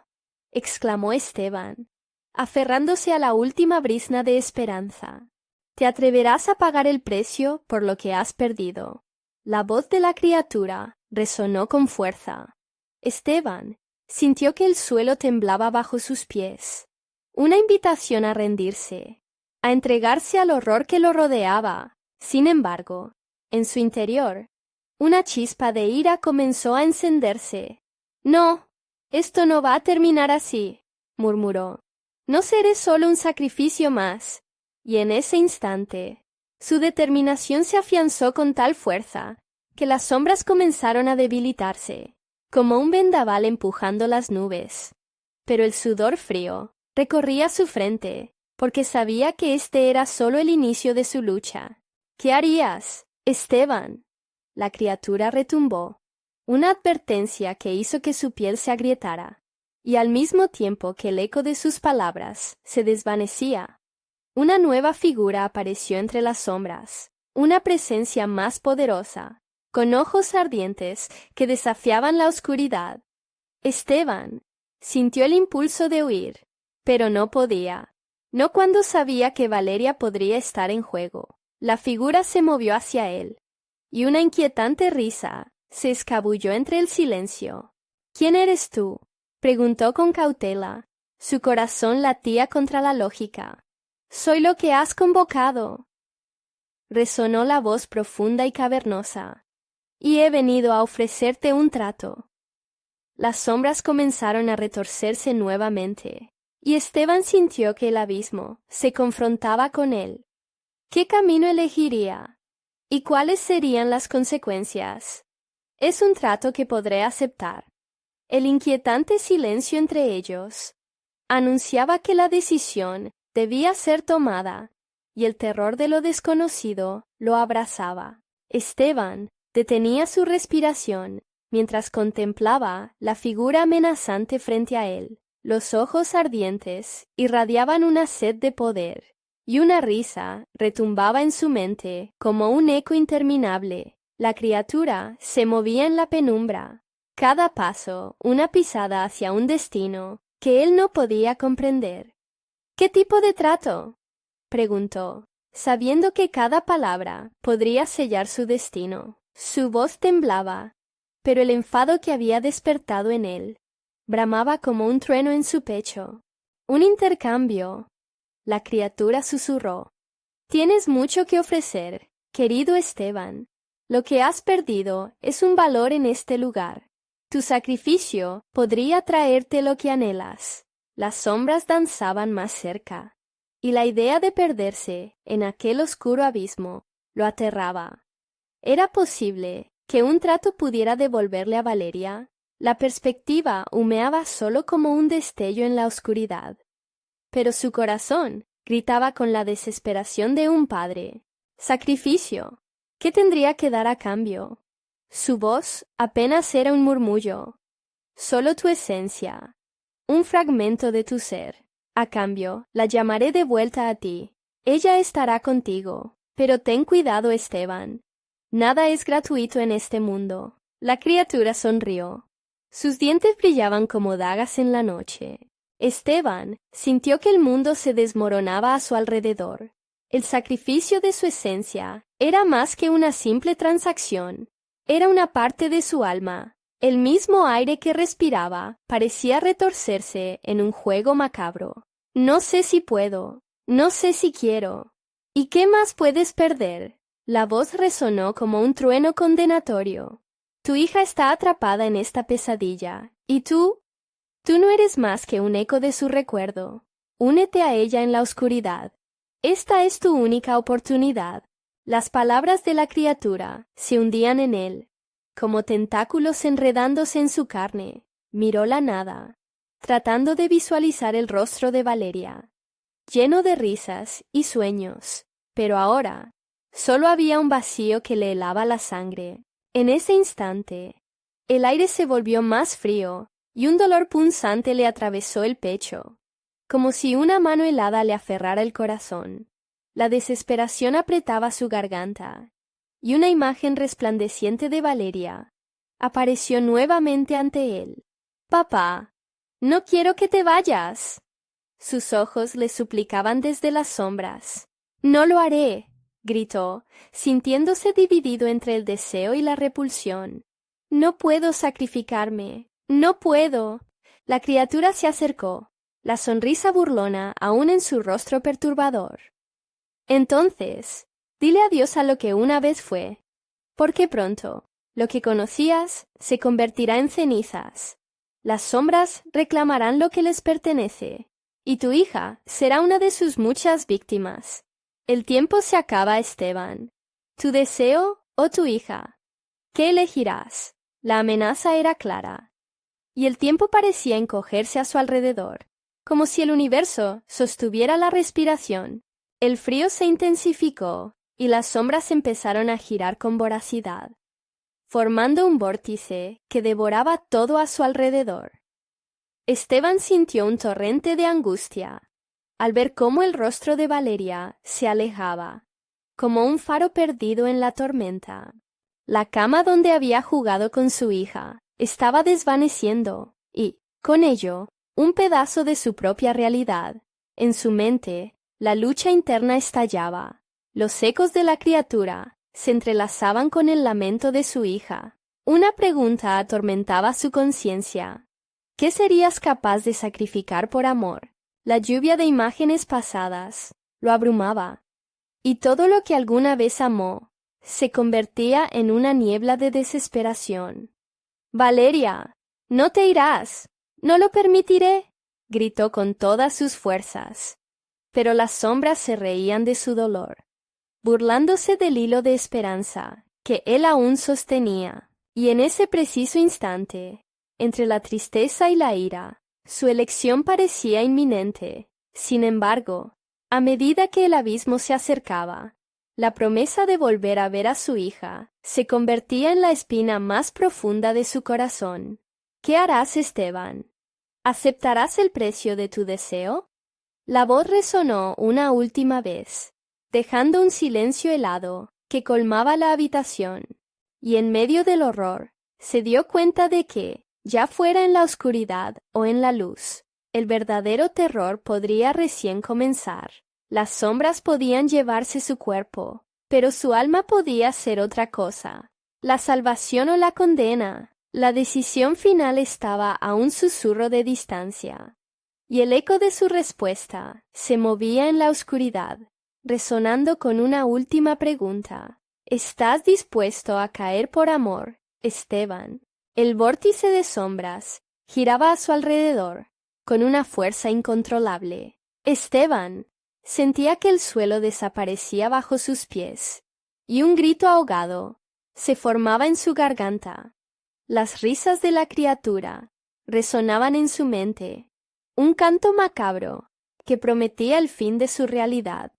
exclamó Esteban, aferrándose a la última brizna de esperanza. «Te atreverás a pagar el precio por lo que has perdido». La voz de la criatura resonó con fuerza. Esteban sintió que el suelo temblaba bajo sus pies. Una invitación a rendirse, a entregarse al horror que lo rodeaba. Sin embargo, en su interior, una chispa de ira comenzó a encenderse. «No, esto no va a terminar así», murmuró. «No seré solo un sacrificio más». Y en ese instante, su determinación se afianzó con tal fuerza que las sombras comenzaron a debilitarse, como un vendaval empujando las nubes. Pero el sudor frío recorría su frente, porque sabía que este era solo el inicio de su lucha. «¿Qué harías, Esteban?». La criatura retumbó, una advertencia que hizo que su piel se agrietara, y al mismo tiempo que el eco de sus palabras se desvanecía, una nueva figura apareció entre las sombras, una presencia más poderosa, con ojos ardientes que desafiaban la oscuridad. Esteban sintió el impulso de huir, pero no podía, no cuando sabía que Valeria podría estar en juego. La figura se movió hacia él, y una inquietante risa se escabulló entre el silencio. «¿Quién eres tú?», preguntó con cautela. Su corazón latía contra la lógica. «Soy lo que has convocado», resonó la voz profunda y cavernosa. «Y he venido a ofrecerte un trato». Las sombras comenzaron a retorcerse nuevamente, y Esteban sintió que el abismo se confrontaba con él. ¿Qué camino elegiría? ¿Y cuáles serían las consecuencias? «Es un trato que podré aceptar». El inquietante silencio entre ellos anunciaba que la decisión debía ser tomada, y el terror de lo desconocido lo abrazaba. Esteban detenía su respiración mientras contemplaba la figura amenazante frente a él. Los ojos ardientes irradiaban una sed de poder, y una risa retumbaba en su mente como un eco interminable. La criatura se movía en la penumbra, cada paso una pisada hacia un destino que él no podía comprender. «¿Qué tipo de trato?», preguntó, sabiendo que cada palabra podría sellar su destino. Su voz temblaba, pero el enfado que había despertado en él bramaba como un trueno en su pecho. Un intercambio. La criatura susurró. Tienes mucho que ofrecer, querido Esteban. Lo que has perdido es un valor en este lugar. Tu sacrificio podría traerte lo que anhelas. Las sombras danzaban más cerca, y la idea de perderse en aquel oscuro abismo lo aterraba. ¿Era posible que un trato pudiera devolverle a Valeria? La perspectiva humeaba solo como un destello en la oscuridad. Pero su corazón gritaba con la desesperación de un padre. ¡Sacrificio! ¿Qué tendría que dar a cambio? Su voz apenas era un murmullo. Solo tu esencia. Un fragmento de tu ser. A cambio, la llamaré de vuelta a ti. Ella estará contigo. Pero ten cuidado, Esteban. Nada es gratuito en este mundo. La criatura sonrió. Sus dientes brillaban como dagas en la noche. Esteban sintió que el mundo se desmoronaba a su alrededor. El sacrificio de su esencia era más que una simple transacción. Era una parte de su alma. El mismo aire que respiraba parecía retorcerse en un juego macabro. No sé si puedo. No sé si quiero. ¿Y qué más puedes perder? La voz resonó como un trueno condenatorio. Tu hija está atrapada en esta pesadilla. ¿Y tú? Tú no eres más que un eco de su recuerdo. Únete a ella en la oscuridad. Esta es tu única oportunidad. Las palabras de la criatura se hundían en él, como tentáculos enredándose en su carne. Miró la nada, tratando de visualizar el rostro de Valeria, lleno de risas y sueños, pero ahora solo había un vacío que le helaba la sangre. En ese instante, el aire se volvió más frío y un dolor punzante le atravesó el pecho, como si una mano helada le aferrara el corazón. La desesperación apretaba su garganta, y una imagen resplandeciente de Valeria apareció nuevamente ante él. «Papá, no quiero que te vayas». Sus ojos le suplicaban desde las sombras. «No lo haré», gritó, sintiéndose dividido entre el deseo y la repulsión. «No puedo sacrificarme. No puedo». La criatura se acercó, la sonrisa burlona aún en su rostro perturbador. «Entonces, dile adiós a lo que una vez fue, porque pronto lo que conocías se convertirá en cenizas. Las sombras reclamarán lo que les pertenece, y tu hija será una de sus muchas víctimas. El tiempo se acaba, Esteban. ¿Tu deseo o tu hija? ¿Qué elegirás?» La amenaza era clara, y el tiempo parecía encogerse a su alrededor, como si el universo sostuviera la respiración. El frío se intensificó, y las sombras empezaron a girar con voracidad, formando un vórtice que devoraba todo a su alrededor. Esteban sintió un torrente de angustia al ver cómo el rostro de Valeria se alejaba, como un faro perdido en la tormenta. La cama donde había jugado con su hija estaba desvaneciendo, y, con ello, un pedazo de su propia realidad. En su mente, la lucha interna estallaba. Los ecos de la criatura se entrelazaban con el lamento de su hija. Una pregunta atormentaba su conciencia. ¿Qué serías capaz de sacrificar por amor? La lluvia de imágenes pasadas lo abrumaba, y todo lo que alguna vez amó se convertía en una niebla de desesperación. «Valeria, no te irás, no lo permitiré», gritó con todas sus fuerzas. Pero las sombras se reían de su dolor, burlándose del hilo de esperanza que él aún sostenía. Y en ese preciso instante, entre la tristeza y la ira, su elección parecía inminente. Sin embargo, a medida que el abismo se acercaba, la promesa de volver a ver a su hija se convertía en la espina más profunda de su corazón. ¿Qué harás, Esteban? ¿Aceptarás el precio de tu deseo? La voz resonó una última vez, dejando un silencio helado que colmaba la habitación, y en medio del horror se dio cuenta de que, ya fuera en la oscuridad o en la luz, el verdadero terror podría recién comenzar. Las sombras podían llevarse su cuerpo, pero su alma podía ser otra cosa. La salvación o la condena. La decisión final estaba a un susurro de distancia, y el eco de su respuesta se movía en la oscuridad, resonando con una última pregunta. ¿Estás dispuesto a caer por amor, Esteban? El vórtice de sombras giraba a su alrededor, con una fuerza incontrolable. Esteban sentía que el suelo desaparecía bajo sus pies, y un grito ahogado se formaba en su garganta. Las risas de la criatura resonaban en su mente, un canto macabro que prometía el fin de su realidad.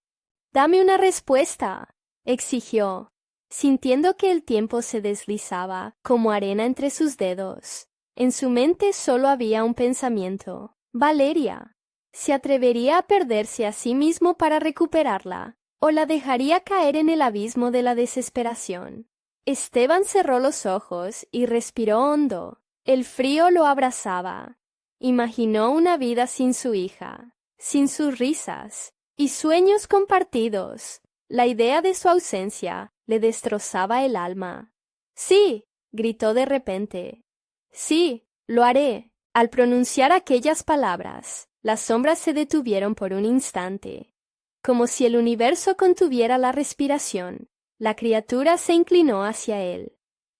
«Dame una respuesta», exigió, sintiendo que el tiempo se deslizaba como arena entre sus dedos. En su mente solo había un pensamiento: Valeria. ¿Se atrevería a perderse a sí mismo para recuperarla, o la dejaría caer en el abismo de la desesperación? Esteban cerró los ojos y respiró hondo. El frío lo abrazaba. Imaginó una vida sin su hija, sin sus risas y sueños compartidos. La idea de su ausencia le destrozaba el alma. «Sí», gritó de repente. «Sí, lo haré». Al pronunciar aquellas palabras, las sombras se detuvieron por un instante, como si el universo contuviera la respiración. La criatura se inclinó hacia él,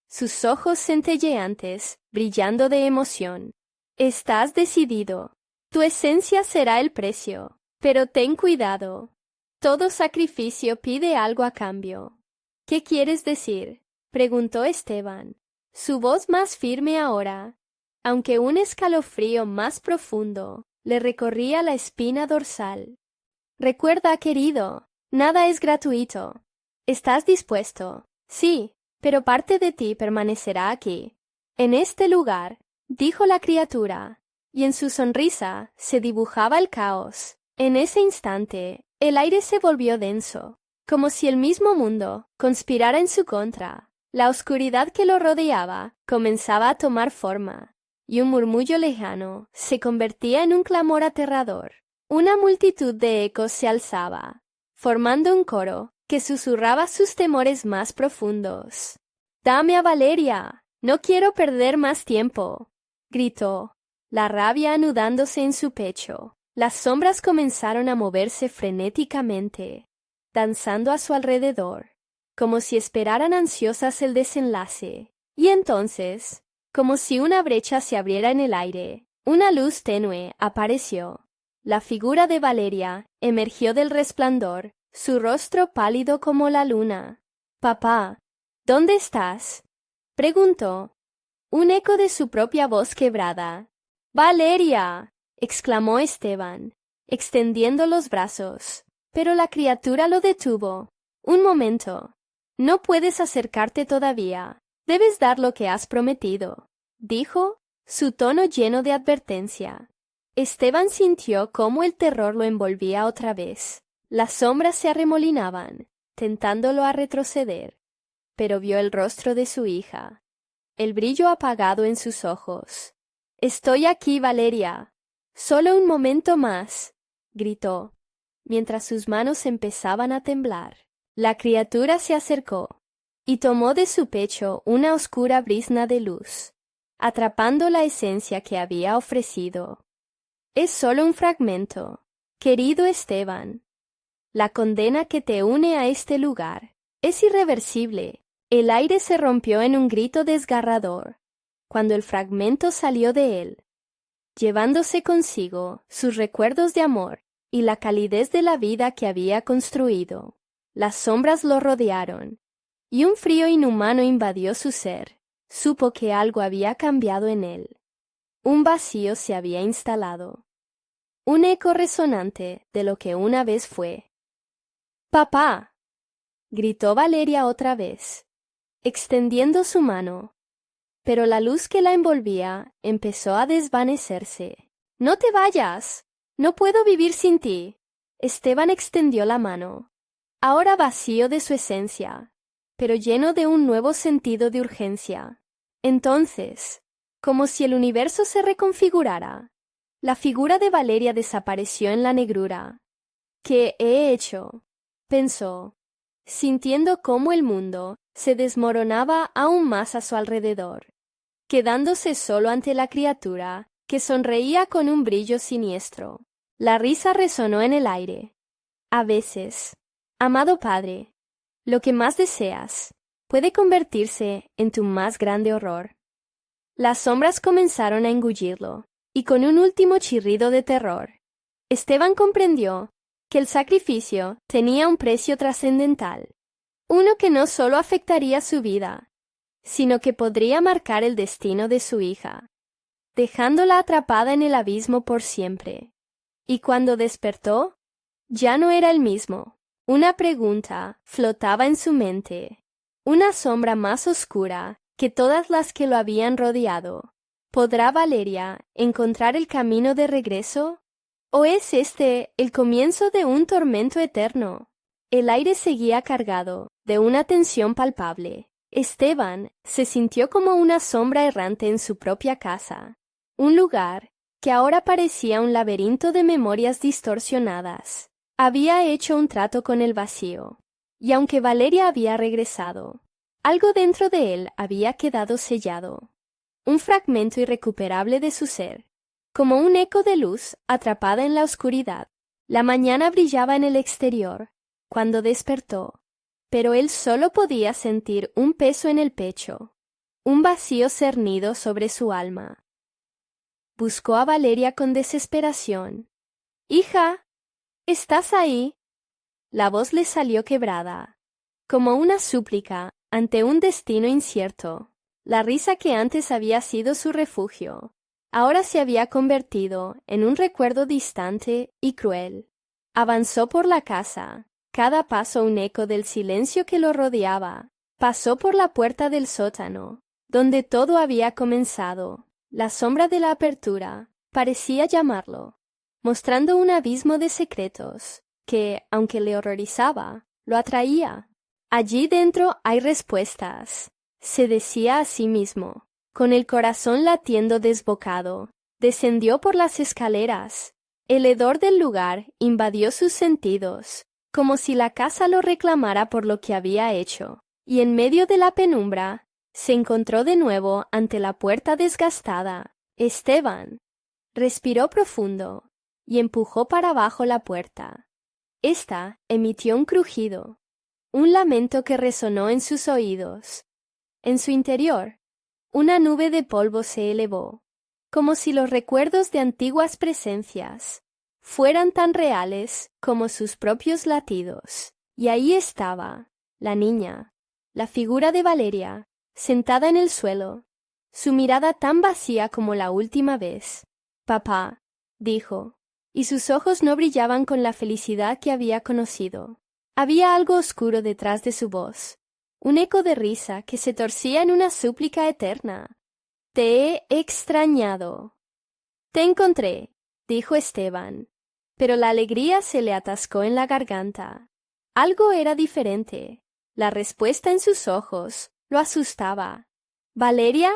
sus ojos centelleantes, brillando de emoción. «Estás decidido. Tu esencia será el precio. Pero ten cuidado. Todo sacrificio pide algo a cambio». «¿Qué quieres decir?», preguntó Esteban, su voz más firme ahora, aunque un escalofrío más profundo le recorría la espina dorsal. «Recuerda, querido, nada es gratuito. ¿Estás dispuesto?» «Sí, pero parte de ti permanecerá aquí, en este lugar», dijo la criatura, y en su sonrisa se dibujaba el caos. En ese instante, el aire se volvió denso, como si el mismo mundo conspirara en su contra. La oscuridad que lo rodeaba comenzaba a tomar forma, y un murmullo lejano se convertía en un clamor aterrador. Una multitud de ecos se alzaba, formando un coro que susurraba sus temores más profundos. «Dame a Valeria. No quiero perder más tiempo», gritó, la rabia anudándose en su pecho. Las sombras comenzaron a moverse frenéticamente, danzando a su alrededor, como si esperaran ansiosas el desenlace. Y entonces, como si una brecha se abriera en el aire, una luz tenue apareció. La figura de Valeria emergió del resplandor, su rostro pálido como la luna. «Papá, ¿dónde estás?», preguntó. Un eco de su propia voz quebrada. «¡Valeria!», exclamó Esteban, extendiendo los brazos. Pero la criatura lo detuvo. «Un momento. No puedes acercarte todavía. Debes dar lo que has prometido», dijo, su tono lleno de advertencia. Esteban sintió cómo el terror lo envolvía otra vez. Las sombras se arremolinaban, tentándolo a retroceder. Pero vio el rostro de su hija, el brillo apagado en sus ojos. «Estoy aquí, Valeria. Solo un momento más», gritó, mientras sus manos empezaban a temblar. La criatura se acercó y tomó de su pecho una oscura brizna de luz, atrapando la esencia que había ofrecido. «Es solo un fragmento, querido Esteban. La condena que te une a este lugar es irreversible». El aire se rompió en un grito desgarrador cuando el fragmento salió de él, llevándose consigo sus recuerdos de amor y la calidez de la vida que había construido. Las sombras lo rodearon, y un frío inhumano invadió su ser. Supo que algo había cambiado en él. Un vacío se había instalado, un eco resonante de lo que una vez fue. «¡Papá!», gritó Valeria otra vez, extendiendo su mano, pero la luz que la envolvía empezó a desvanecerse. «¡No te vayas! No puedo vivir sin ti». Esteban extendió la mano, ahora vacío de su esencia, pero lleno de un nuevo sentido de urgencia. Entonces, como si el universo se reconfigurara, la figura de Valeria desapareció en la negrura. «¿Qué he hecho?», pensó, sintiendo cómo el mundo se desmoronaba aún más a su alrededor. quedándose solo ante la criatura, que sonreía con un brillo siniestro. La risa resonó en el aire. A veces, amado padre, lo que más deseas puede convertirse en tu más grande horror. Las sombras comenzaron a engullirlo, y con un último chirrido de terror, Esteban comprendió que el sacrificio tenía un precio trascendental, uno que no solo afectaría su vida, sino que podría marcar el destino de su hija, dejándola atrapada en el abismo por siempre. Y cuando despertó, ya no era el mismo. Una pregunta flotaba en su mente, una sombra más oscura que todas las que lo habían rodeado. ¿Podrá Valeria encontrar el camino de regreso? ¿O es este el comienzo de un tormento eterno? El aire seguía cargado de una tensión palpable. Esteban se sintió como una sombra errante en su propia casa, un lugar que ahora parecía un laberinto de memorias distorsionadas. Había hecho un trato con el vacío, y aunque Valeria había regresado, algo dentro de él había quedado sellado, un fragmento irrecuperable de su ser, como un eco de luz atrapada en la oscuridad. La mañana brillaba en el exterior cuando despertó, pero él solo podía sentir un peso en el pecho, un vacío cernido sobre su alma. Buscó a Valeria con desesperación. «Hija, ¿estás ahí?» La voz le salió quebrada, como una súplica ante un destino incierto. La risa que antes había sido su refugio, ahora se había convertido en un recuerdo distante y cruel. Avanzó por la casa, cada paso un eco del silencio que lo rodeaba. Pasó por la puerta del sótano, donde todo había comenzado. La sombra de la apertura parecía llamarlo, mostrando un abismo de secretos que, aunque le horrorizaba, lo atraía. Allí dentro hay respuestas, se decía a sí mismo. Con el corazón latiendo desbocado, descendió por las escaleras. El hedor del lugar invadió sus sentidos, como si la casa lo reclamara por lo que había hecho, y en medio de la penumbra se encontró de nuevo ante la puerta desgastada. Esteban respiró profundo y empujó para abajo la puerta. Esta emitió un crujido, un lamento que resonó en sus oídos. En su interior, una nube de polvo se elevó, como si los recuerdos de antiguas presencias fueran tan reales como sus propios latidos. Y ahí estaba, la niña, la figura de Valeria, sentada en el suelo, su mirada tan vacía como la última vez. «Papá», dijo, y sus ojos no brillaban con la felicidad que había conocido. Había algo oscuro detrás de su voz, un eco de risa que se torcía en una súplica eterna. «Te he extrañado». «Te encontré», dijo Esteban, pero la alegría se le atascó en la garganta. Algo era diferente. La respuesta en sus ojos lo asustaba. «¿Valeria?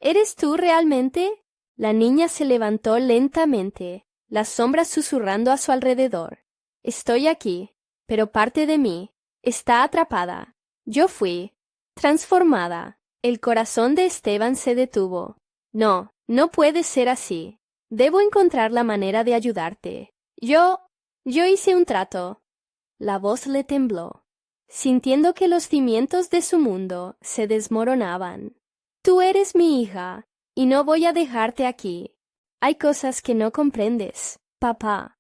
¿Eres tú realmente?» La niña se levantó lentamente, las sombras susurrando a su alrededor. «Estoy aquí, pero parte de mí está atrapada. Yo fui transformada». El corazón de Esteban se detuvo. «No, no puede ser así. Debo encontrar la manera de ayudarte. Yo hice un trato». La voz le tembló, sintiendo que los cimientos de su mundo se desmoronaban. «Tú eres mi hija, y no voy a dejarte aquí. Hay cosas que no comprendes, papá».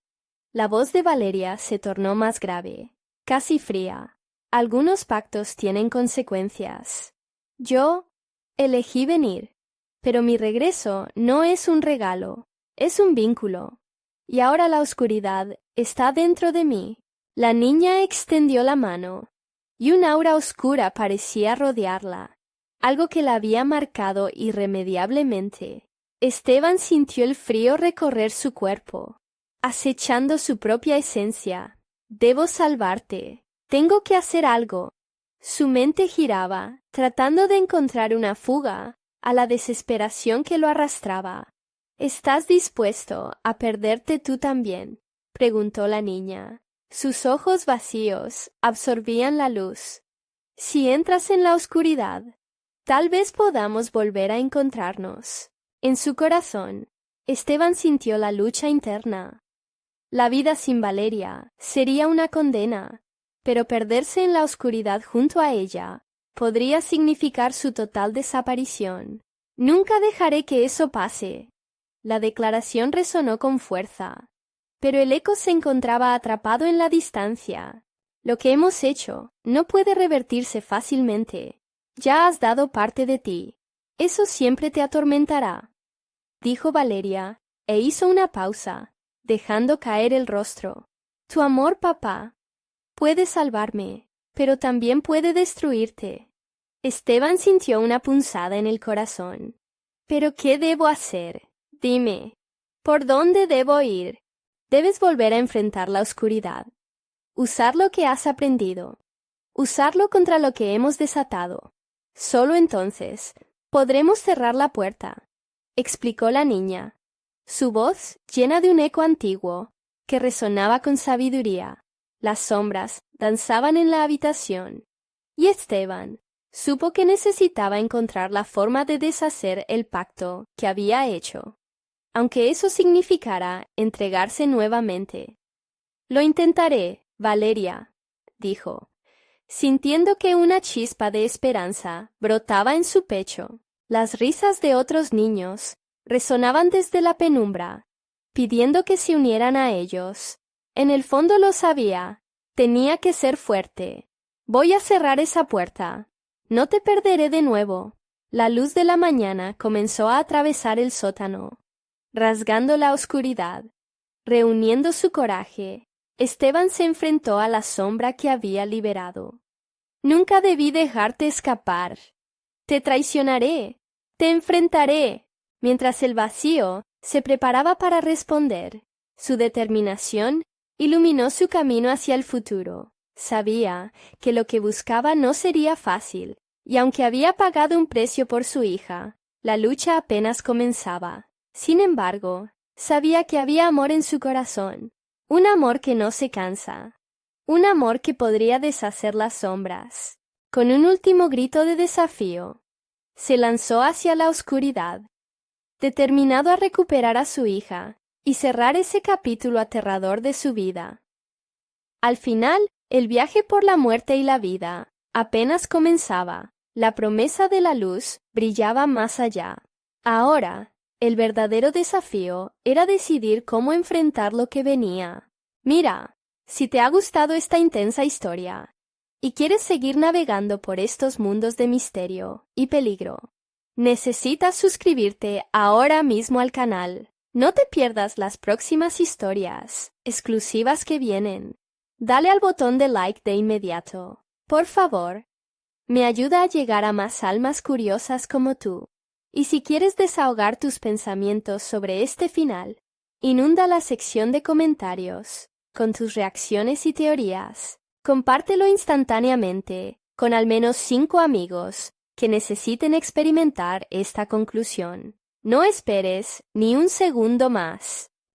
La voz de Valeria se tornó más grave, casi fría. «Algunos pactos tienen consecuencias. Yo elegí venir, pero mi regreso no es un regalo, es un vínculo. Y ahora la oscuridad está dentro de mí». La niña extendió la mano, y un aura oscura parecía rodearla, algo que la había marcado irremediablemente. Esteban sintió el frío recorrer su cuerpo, acechando su propia esencia. «Debo salvarte. Tengo que hacer algo». Su mente giraba, tratando de encontrar una fuga a la desesperación que lo arrastraba. «¿Estás dispuesto a perderte tú también?», preguntó la niña. Sus ojos vacíos absorbían la luz. «Si entras en la oscuridad, Tal vez podamos volver a encontrarnos. En su corazón, Esteban sintió la lucha interna. La vida sin Valeria sería una condena, pero perderse en la oscuridad junto a ella podría significar su total desaparición. Nunca dejaré que eso pase. La declaración resonó con fuerza, pero el eco se encontraba atrapado en la distancia. Lo que hemos hecho no puede revertirse fácilmente. Ya has dado parte de ti. Eso siempre te atormentará, dijo Valeria, e hizo una pausa, dejando caer el rostro. Tu amor, papá, puede salvarme, pero también puede destruirte. Esteban sintió una punzada en el corazón. ¿Pero qué debo hacer? Dime, ¿por dónde debo ir? Debes volver a enfrentar la oscuridad. Usar lo que has aprendido. Usarlo contra lo que hemos desatado. Solo entonces podremos cerrar la puerta, explicó la niña, su voz llena de un eco antiguo que resonaba con sabiduría. Las sombras danzaban en la habitación, y Esteban supo que necesitaba encontrar la forma de deshacer el pacto que había hecho, aunque eso significara entregarse nuevamente. Lo intentaré, Valeria, dijo, sintiendo que una chispa de esperanza brotaba en su pecho. Las risas de otros niños resonaban desde la penumbra, pidiendo que se unieran a ellos. En el fondo lo sabía, tenía que ser fuerte. Voy a cerrar esa puerta. No te perderé de nuevo. La luz de la mañana comenzó a atravesar el sótano, rasgando la oscuridad. Reuniendo su coraje, Esteban se enfrentó a la sombra que había liberado. Nunca debí dejarte escapar. Te traicionaré, te enfrentaré. Mientras el vacío se preparaba para responder, su determinación iluminó su camino hacia el futuro. Sabía que lo que buscaba no sería fácil, y aunque había pagado un precio por su hija, la lucha apenas comenzaba. Sin embargo, sabía que había amor en su corazón, un amor que no se cansa, un amor que podría deshacer las sombras. Con un último grito de desafío, se lanzó hacia la oscuridad, determinado a recuperar a su hija y cerrar ese capítulo aterrador de su vida. Al final, el viaje por la muerte y la vida apenas comenzaba. La promesa de la luz brillaba más allá. Ahora, el verdadero desafío era decidir cómo enfrentar lo que venía. Mira, si te ha gustado esta intensa historia y quieres seguir navegando por estos mundos de misterio y peligro, necesitas suscribirte ahora mismo al canal. No te pierdas las próximas historias exclusivas que vienen. Dale al botón de like de inmediato. Por favor, me ayuda a llegar a más almas curiosas como tú. Y si quieres desahogar tus pensamientos sobre este final, inunda la sección de comentarios con tus reacciones y teorías. Compártelo instantáneamente con al menos 5 amigos que necesiten experimentar esta conclusión. No esperes ni un segundo más.